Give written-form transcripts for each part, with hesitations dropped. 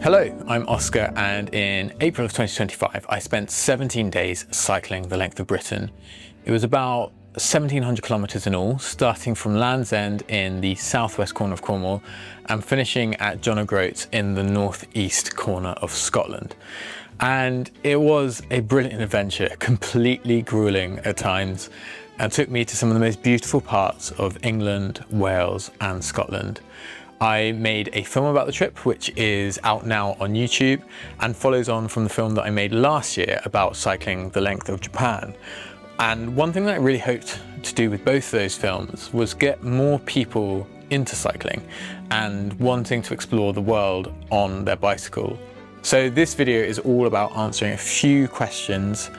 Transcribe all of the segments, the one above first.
Hello, I'm Oscar, and in April of 2025 I spent 17 days cycling the length of Britain. It was about 1,700 kilometres in all, starting from Land's End in the southwest corner of Cornwall and finishing at John O'Groats in the northeast corner of Scotland. And it was a brilliant adventure, completely grueling at times, and took me to some of the most beautiful parts of England, Wales and Scotland. I made a film about the trip, which is out now on YouTube and follows on from the film that I made last year about cycling the length of Japan. And one thing that I really hoped to do with both of those films was get more people into cycling and wanting to explore the world on their bicycle. So this video is all about answering a few questions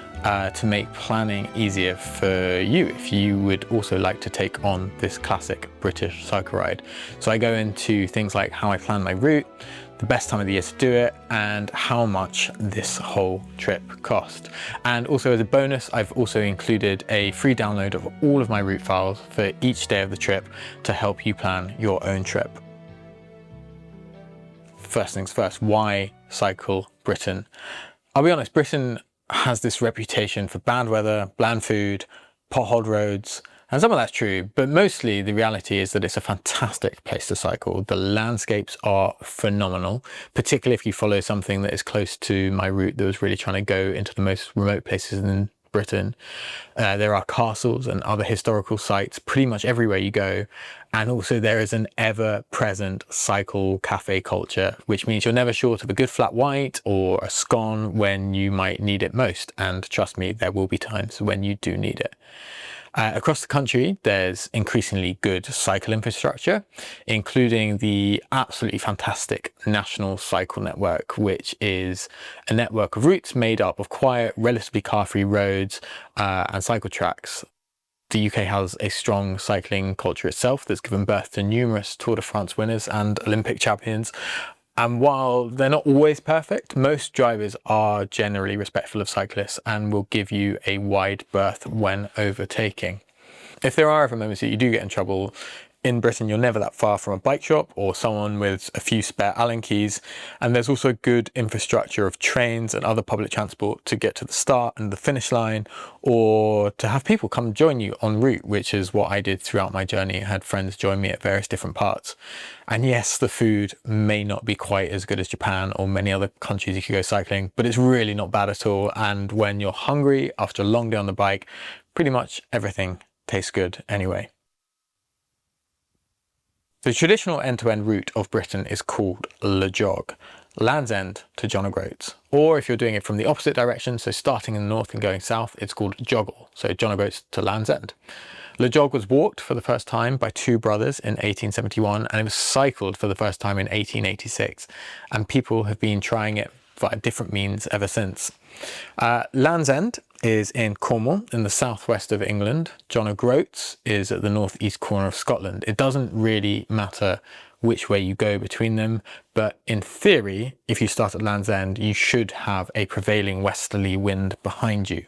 to make planning easier for you if you would also like to take on this classic British cycle ride. So I go into things like how I plan my route, the best time of the year to do it, and how much this whole trip cost. And also as a bonus, I've also included a free download of all of my route files for each day of the trip to help you plan your own trip. First things first, why cycle Britain? I'll be honest, Britain has this reputation for bad weather, bland food, potholed roads, and some of that's true, but mostly the reality is that it's a fantastic place to cycle. The landscapes are phenomenal, particularly if you follow something that is close to my route that was really trying to go into the most remote places in Britain. There are castles and other historical sites pretty much everywhere you go, and also there is an ever-present cycle cafe culture, which means you're never short of a good flat white or a scone when you might need it most, and trust me, there will be times when you do need it. Across the country, there's increasingly good cycle infrastructure, including the absolutely fantastic National Cycle Network, which is a network of routes made up of quiet, relatively car-free roads and cycle tracks. The UK has a strong cycling culture itself that's given birth to numerous Tour de France winners and Olympic champions. And while they're not always perfect, most drivers are generally respectful of cyclists and will give you a wide berth when overtaking. If there are ever moments that you do get in trouble, in Britain you're never that far from a bike shop or someone with a few spare Allen keys, and there's also good infrastructure of trains and other public transport to get to the start and the finish line, or to have people come join you en route, which is what I did throughout my journey. I had friends join me at various different parts. And yes, the food may not be quite as good as Japan or many other countries you could go cycling, but it's really not bad at all. And when you're hungry after a long day on the bike, pretty much everything tastes good anyway. The traditional end-to-end route of Britain is called Le Jog, Land's End to John O'Groats. Or if you're doing it from the opposite direction, so starting in the north and going south, it's called Joggle, so John O'Groats to Land's End. Le Jog was walked for the first time by two brothers in 1871, and it was cycled for the first time in 1886, and people have been trying it via different means ever since. Land's End is in Cornwall in the southwest of England. John O'Groats is at the northeast corner of Scotland. It doesn't really matter which way you go between them, but in theory, if you start at Land's End, you should have a prevailing westerly wind behind you.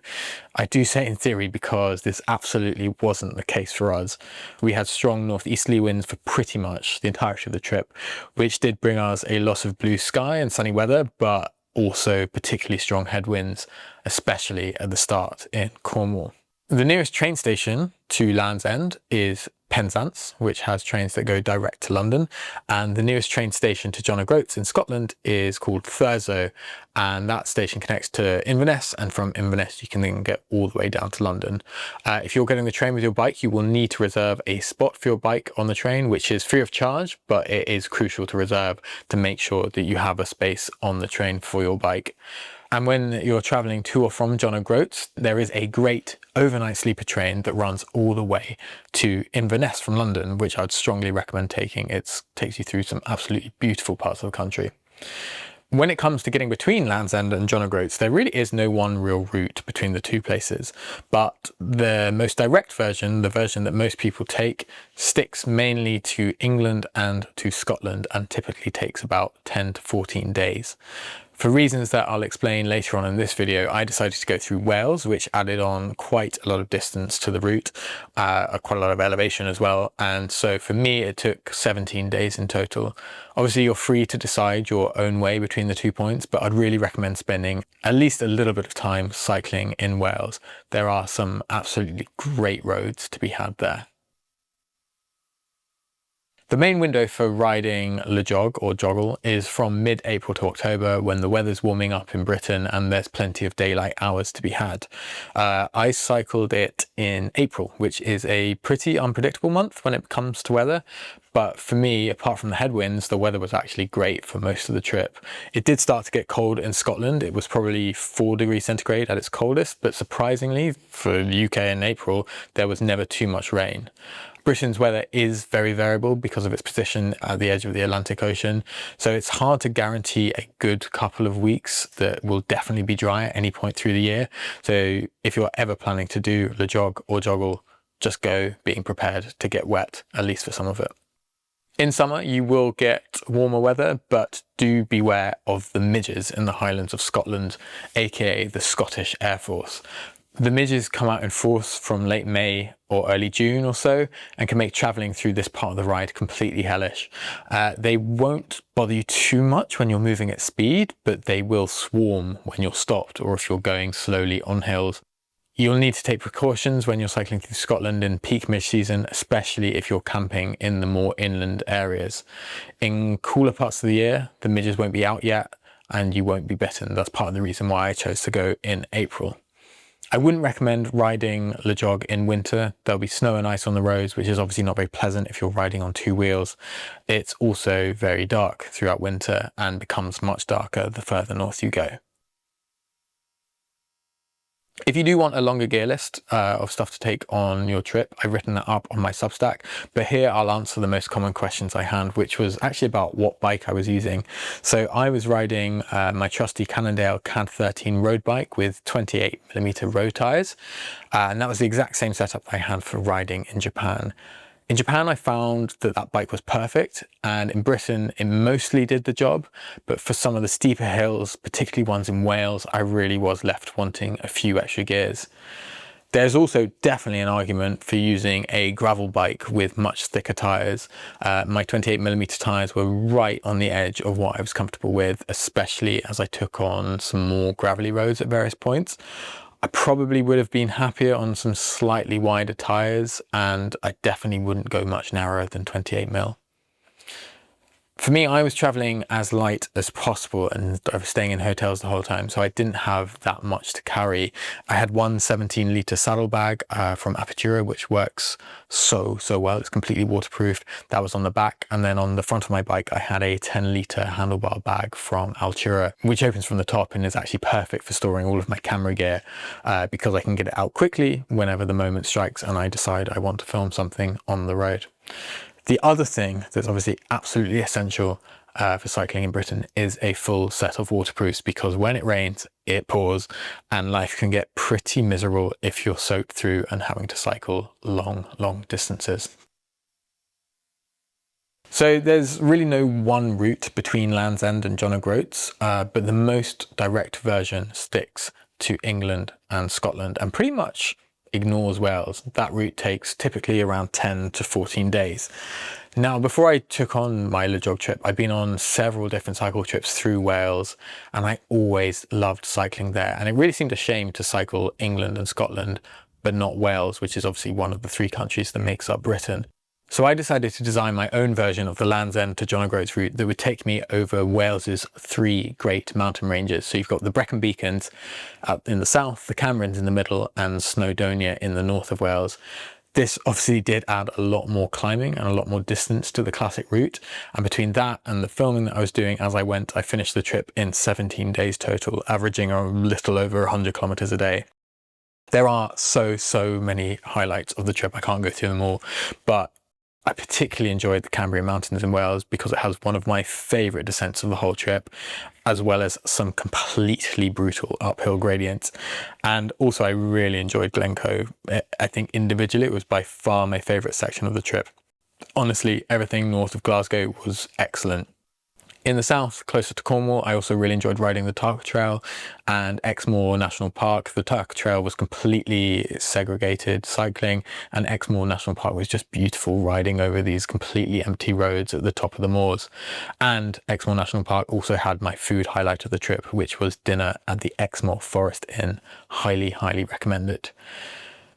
I do say in theory because this absolutely wasn't the case for us. We had strong northeasterly winds for pretty much the entirety of the trip, which did bring us a loss of blue sky and sunny weather, but also particularly strong headwinds, especially at the start in Cornwall. The nearest train station to Land's End is Penzance, which has trains that go direct to London, and the nearest train station to John O'Groats in Scotland is called Thurso, and that station connects to Inverness, and from Inverness you can then get all the way down to London. If you're getting the train with your bike, you will need to reserve a spot for your bike on the train, which is free of charge, but it is crucial to reserve to make sure that you have a space on the train for your bike. And when you're travelling to or from John O'Groats, there is a great overnight sleeper train that runs all the way to Inverness from London, which I'd strongly recommend taking. It takes you through some absolutely beautiful parts of the country. When it comes to getting between Land's End and John O'Groats, there really is no one real route between the two places, but the most direct version, the version that most people take, sticks mainly to England and to Scotland and typically takes about 10 to 14 days. For reasons that I'll explain later on in this video, I decided to go through Wales, which added on quite a lot of distance to the route, quite a lot of elevation as well. And so for me, it took 17 days in total. Obviously, you're free to decide your own way between the 2 points, but I'd really recommend spending at least a little bit of time cycling in Wales. There are some absolutely great roads to be had there. The main window for riding Le Jog or Joggle is from mid-April to October, when the weather's warming up in Britain and there's plenty of daylight hours to be had. I cycled it in April, which is a pretty unpredictable month when it comes to weather. But for me, apart from the headwinds, the weather was actually great for most of the trip. It did start to get cold in Scotland. It was probably 4 degrees centigrade at its coldest, but surprisingly for the UK in April, there was never too much rain. Britain's weather is very variable because of its position at the edge of the Atlantic Ocean, so it's hard to guarantee a good couple of weeks that will definitely be dry at any point through the year. So if you're ever planning to do Le Jog or Joggle, just go being prepared to get wet, at least for some of it. In summer, you will get warmer weather, but do beware of the midges in the Highlands of Scotland, aka the Scottish Air Force. The midges come out in force from late May or early June or so, and can make travelling through this part of the ride completely hellish. They won't bother you too much when you're moving at speed, but they will swarm when you're stopped or if you're going slowly on hills. You'll need to take precautions when you're cycling through Scotland in peak midge season, especially if you're camping in the more inland areas. In cooler parts of the year, the midges won't be out yet and you won't be bitten. That's part of the reason why I chose to go in April. I wouldn't recommend riding Le Jog in winter. There'll be snow and ice on the roads, which is obviously not very pleasant if you're riding on 2 wheels. It's also very dark throughout winter and becomes much darker the further north you go. If you do want a longer gear list of stuff to take on your trip, I've written that up on my Substack, but here I'll answer the most common questions I had, which was actually about what bike I was using. So I was riding my trusty Cannondale CAD 13 road bike with 28mm road tyres, and that was the exact same setup I had for riding in Japan. In Japan, I found that that bike was perfect, and in Britain, it mostly did the job, but for some of the steeper hills, particularly ones in Wales, I really was left wanting a few extra gears. There's also definitely an argument for using a gravel bike with much thicker tyres. My 28mm tyres were right on the edge of what I was comfortable with, especially as I took on some more gravelly roads at various points. I probably would have been happier on some slightly wider tyres, and I definitely wouldn't go much narrower than 28mm. For me, I was travelling as light as possible and I was staying in hotels the whole time, so I didn't have that much to carry. I had one 17-litre saddlebag from Apertura, which works so well. It's completely waterproof. That was on the back, and then on the front of my bike I had a 10-litre handlebar bag from Altura, which opens from the top and is actually perfect for storing all of my camera gear because I can get it out quickly whenever the moment strikes and I decide I want to film something on the road. The other thing that's obviously absolutely essential for cycling in Britain is a full set of waterproofs, because when it rains, it pours and life can get pretty miserable if you're soaked through and having to cycle long distances. So there's really no one route between Land's End and John O'Groats, but the most direct version sticks to England and Scotland and pretty much ignores Wales. That route takes typically around 10 to 14 days. Now, before I took on my Le Jog trip, I'd been on several different cycle trips through Wales, and I always loved cycling there. And it really seemed a shame to cycle England and Scotland, but not Wales, which is obviously one of the 3 countries that makes up Britain. So I decided to design my own version of the Land's End to John O'Groats route that would take me over Wales's 3 great mountain ranges. So you've got the Brecon Beacons out in the south, the Camerons in the middle, and Snowdonia in the north of Wales. This obviously did add a lot more climbing and a lot more distance to the classic route. And between that and the filming that I was doing as I went, I finished the trip in 17 days total, averaging a little over 100 kilometers a day. There are so many highlights of the trip. I can't go through them all, but I particularly enjoyed the Cambrian Mountains in Wales because it has one of my favourite descents of the whole trip, as well as some completely brutal uphill gradients. And also I really enjoyed Glencoe. I think individually it was by far my favourite section of the trip. Honestly, everything north of Glasgow was excellent. In the south, closer to Cornwall, I also really enjoyed riding the Tarka Trail and Exmoor National Park. The Tarka Trail was completely segregated cycling, and Exmoor National Park was just beautiful, riding over these completely empty roads at the top of the moors. And Exmoor National Park also had my food highlight of the trip, which was dinner at the Exmoor Forest Inn. Highly, highly recommend it.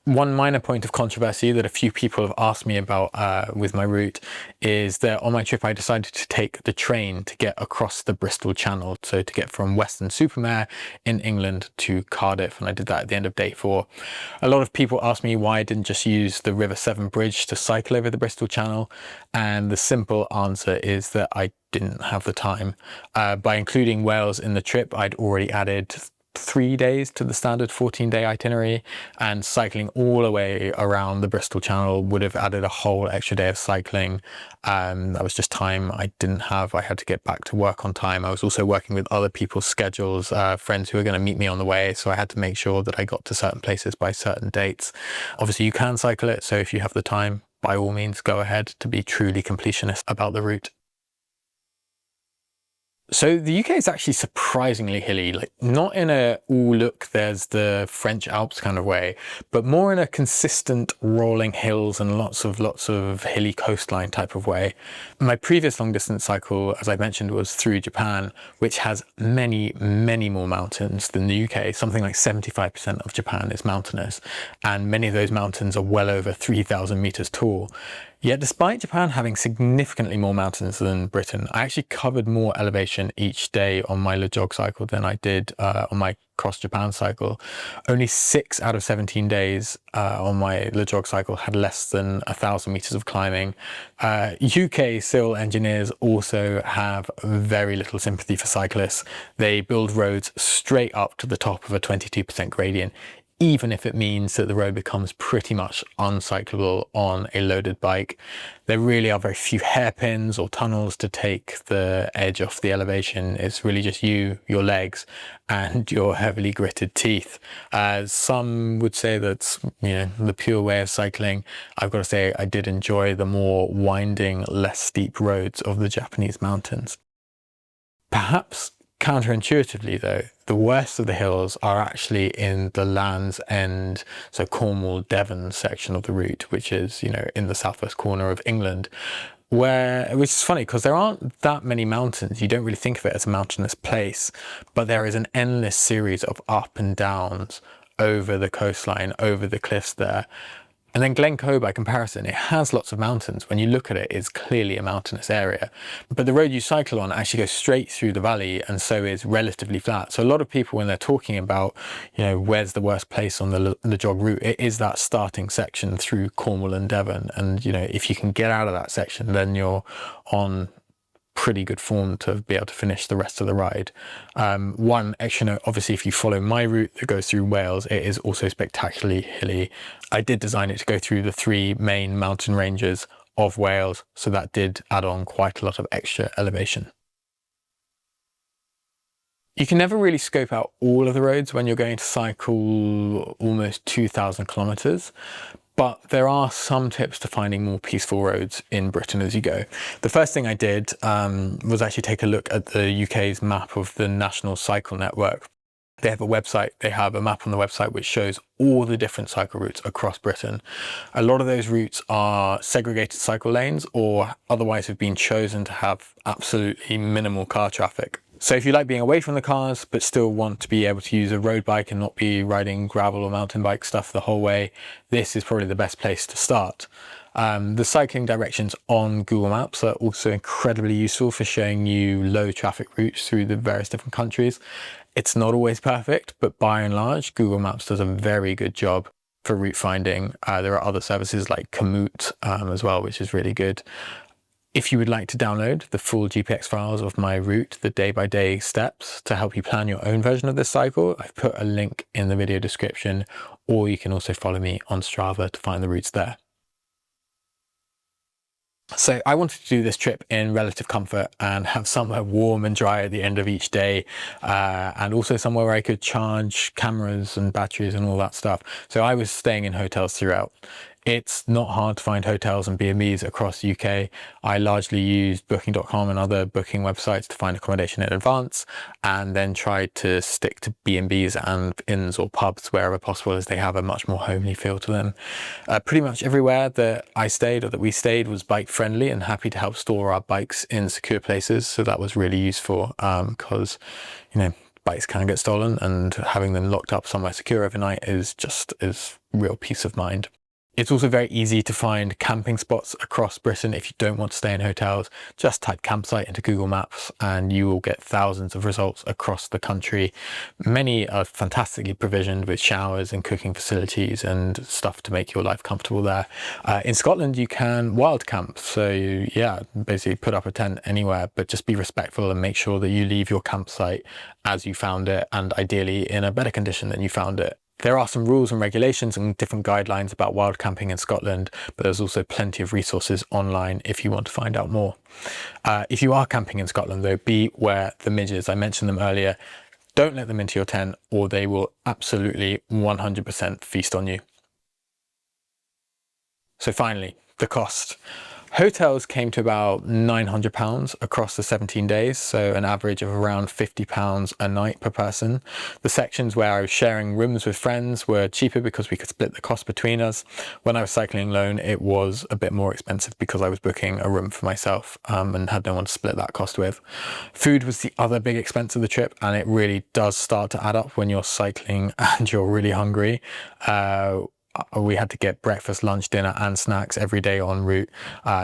One minor point of controversy that a few people have asked me about with my route is that on my trip I decided to take the train to get across the Bristol Channel, so to get from Weston-super-Mare in England to Cardiff, and I did that at the end of day 4. A lot of people asked me why I didn't just use the River Severn Bridge to cycle over the Bristol Channel, and the simple answer is that I didn't have the time. By including Wales in the trip, I'd already added 3 days to the standard 14-day itinerary, and cycling all the way around the Bristol Channel would have added a whole extra day of cycling. That was just time I didn't have. I had to get back to work on time. I was also working with other people's schedules, friends who were going to meet me on the way, so I had to make sure that I got to certain places by certain dates. Obviously you can cycle it, so if you have the time, by all means go ahead, to be truly completionist about the route. So the UK is actually surprisingly hilly, like not in a, oh look, there's the French Alps kind of way, but more in a consistent rolling hills and lots of hilly coastline type of way. My previous long distance cycle, as I mentioned, was through Japan, which has many, many more mountains than the UK. Something like 75% of Japan is mountainous, and many of those mountains are well over 3,000 meters tall. Yet despite Japan having significantly more mountains than Britain, I actually covered more elevation each day on my Le Jog cycle than I did on my cross Japan cycle. Only 6 out of 17 days on my Le Jog cycle had less than 1,000 meters of climbing. UK civil engineers also have very little sympathy for cyclists. They build roads straight up to the top of a 22% gradient, even if it means that the road becomes pretty much uncyclable on a loaded bike. There really are very few hairpins or tunnels to take the edge off the elevation. It's really just you, your legs, and your heavily gritted teeth. Some would say that's, you know, the pure way of cycling. I've got to say I did enjoy the more winding, less steep roads of the Japanese mountains. Perhaps counterintuitively though, the worst of the hills are actually in the Land's End, so Cornwall, Devon section of the route, which is, you know, in the southwest corner of England, which is funny because there aren't that many mountains. You don't really think of it as a mountainous place, but there is an endless series of up and downs over the coastline, over the cliffs there. And then Glencoe, by comparison, it has lots of mountains. When you look at it, it's clearly a mountainous area. But the road you cycle on actually goes straight through the valley, and so is relatively flat. So a lot of people, when they're talking about, you know, where's the worst place on the jog route, it is that starting section through Cornwall and Devon. And, you know, if you can get out of that section, then you're on pretty good form to be able to finish the rest of the ride. One extra note, obviously if you follow my route that goes through Wales, it is also spectacularly hilly. I did design it to go through the 3 main mountain ranges of Wales, so that did add on quite a lot of extra elevation. You can never really scope out all of the roads when you're going to cycle almost 2,000 kilometers, but there are some tips to finding more peaceful roads in Britain as you go. The first thing I did was actually take a look at the UK's map of the National Cycle Network. They have a website, they have a map on the website which shows all the different cycle routes across Britain. A lot of those routes are segregated cycle lanes or otherwise have been chosen to have absolutely minimal car traffic. So if you like being away from the cars but still want to be able to use a road bike and not be riding gravel or mountain bike stuff the whole way, this is probably the best place to start. The cycling directions on Google Maps are also incredibly useful for showing you low traffic routes through the various different countries. It's not always perfect, but by and large, Google Maps does a very good job for route finding. There are other services like Komoot as well, which is really good. If you would like to download the full GPX files of my route, the day-by-day steps to help you plan your own version of this cycle, I've put a link in the video description, or you can also follow me on Strava to find the routes there. So I wanted to do this trip in relative comfort and have somewhere warm and dry at the end of each day, and also somewhere where I could charge cameras and batteries and all that stuff. So I was staying in hotels throughout. It's not hard to find hotels and B&Bs across the UK. I largely used booking.com and other booking websites to find accommodation in advance, and then tried to stick to B&Bs and inns or pubs wherever possible, as they have a much more homely feel to them. Pretty much everywhere that I stayed or that we stayed was bike friendly and happy to help store our bikes in secure places. So that was really useful because, you know, bikes can get stolen, and having them locked up somewhere secure overnight is real peace of mind. It's also very easy to find camping spots across Britain. If you don't want to stay in hotels, just type campsite into Google Maps and you will get thousands of results across the country. Many are fantastically provisioned with showers and cooking facilities and stuff to make your life comfortable there. In Scotland, you can wild camp. So yeah, basically put up a tent anywhere, but just be respectful and make sure that you leave your campsite as you found it, and ideally in a better condition than you found it. There are some rules and regulations and different guidelines about wild camping in Scotland, but there's also plenty of resources online if you want to find out more. If you are camping in Scotland though, beware the midges. I mentioned them earlier. Don't let them into your tent or they will absolutely 100% feast on you. So finally, the cost. Hotels came to about £900 across the 17 days, so an average of around £50 a night per person. The sections where I was sharing rooms with friends were cheaper because we could split the cost between us. When I was cycling alone, it was a bit more expensive because I was booking a room for myself and had no one to split that cost with. Food was the other big expense of the trip, and it really does start to add up when you're cycling and you're really hungry. We had to get breakfast, lunch, dinner and snacks every day en route.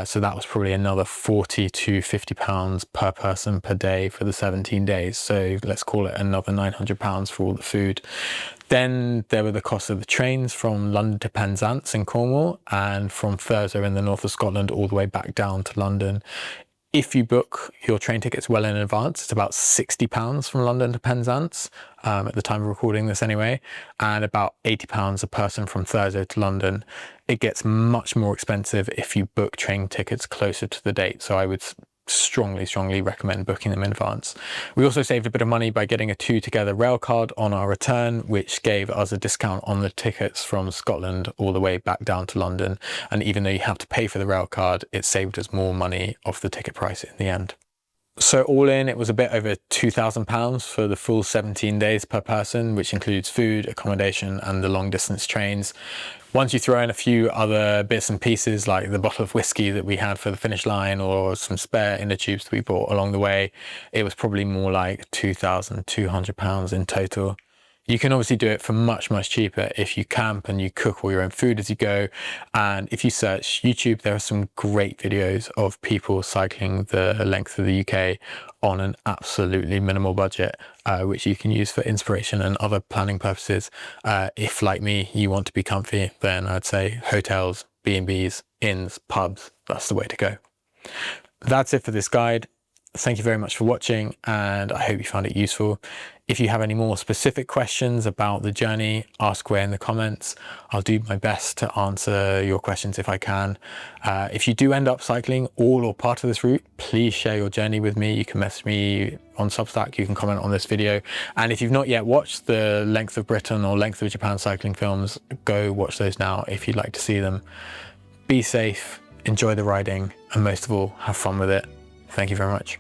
So that was probably another £40 to £50 per person per day for the 17 days. So let's call it another £900 for all the food. Then there were the costs of the trains from London to Penzance in Cornwall and from Thurso in the north of Scotland all the way back down to London. If you book your train tickets well in advance, it's about £60 from London to Penzance, at the time of recording this anyway, and about £80 a person from Thurso to London. It gets much more expensive if you book train tickets closer to the date, so I would strongly recommend booking them in advance. We also saved a bit of money by getting a 2 Together rail card on our return, which gave us a discount on the tickets from Scotland all the way back down to London, and even though you have to pay for the rail card, it saved us more money off the ticket price in the end. So all in, it was a bit over £2,000 for the full 17 days per person, which includes food, accommodation and the long distance trains. Once you throw in a few other bits and pieces like the bottle of whiskey that we had for the finish line or some spare inner tubes that we bought along the way, it was probably more like £2,200 in total. You can obviously do it for much cheaper if you camp and you cook all your own food as you go. And if you search YouTube, there are some great videos of people cycling the length of the UK on an absolutely minimal budget, which you can use for inspiration and other planning purposes. If, like me, you want to be comfy, then I'd say hotels, B&Bs, inns, pubs, that's the way to go. That's it for this guide. Thank you very much for watching, and I hope you found it useful. If you have any more specific questions about the journey, ask away in the comments. I'll do my best to answer your questions if I can. If you do end up cycling all or part of this route, please share your journey with me. You can message me on Substack, you can comment on this video. And if you've not yet watched the Length of Britain or Length of Japan cycling films, go watch those now if you'd like to see them. Be safe, enjoy the riding, and most of all, have fun with it. Thank you very much.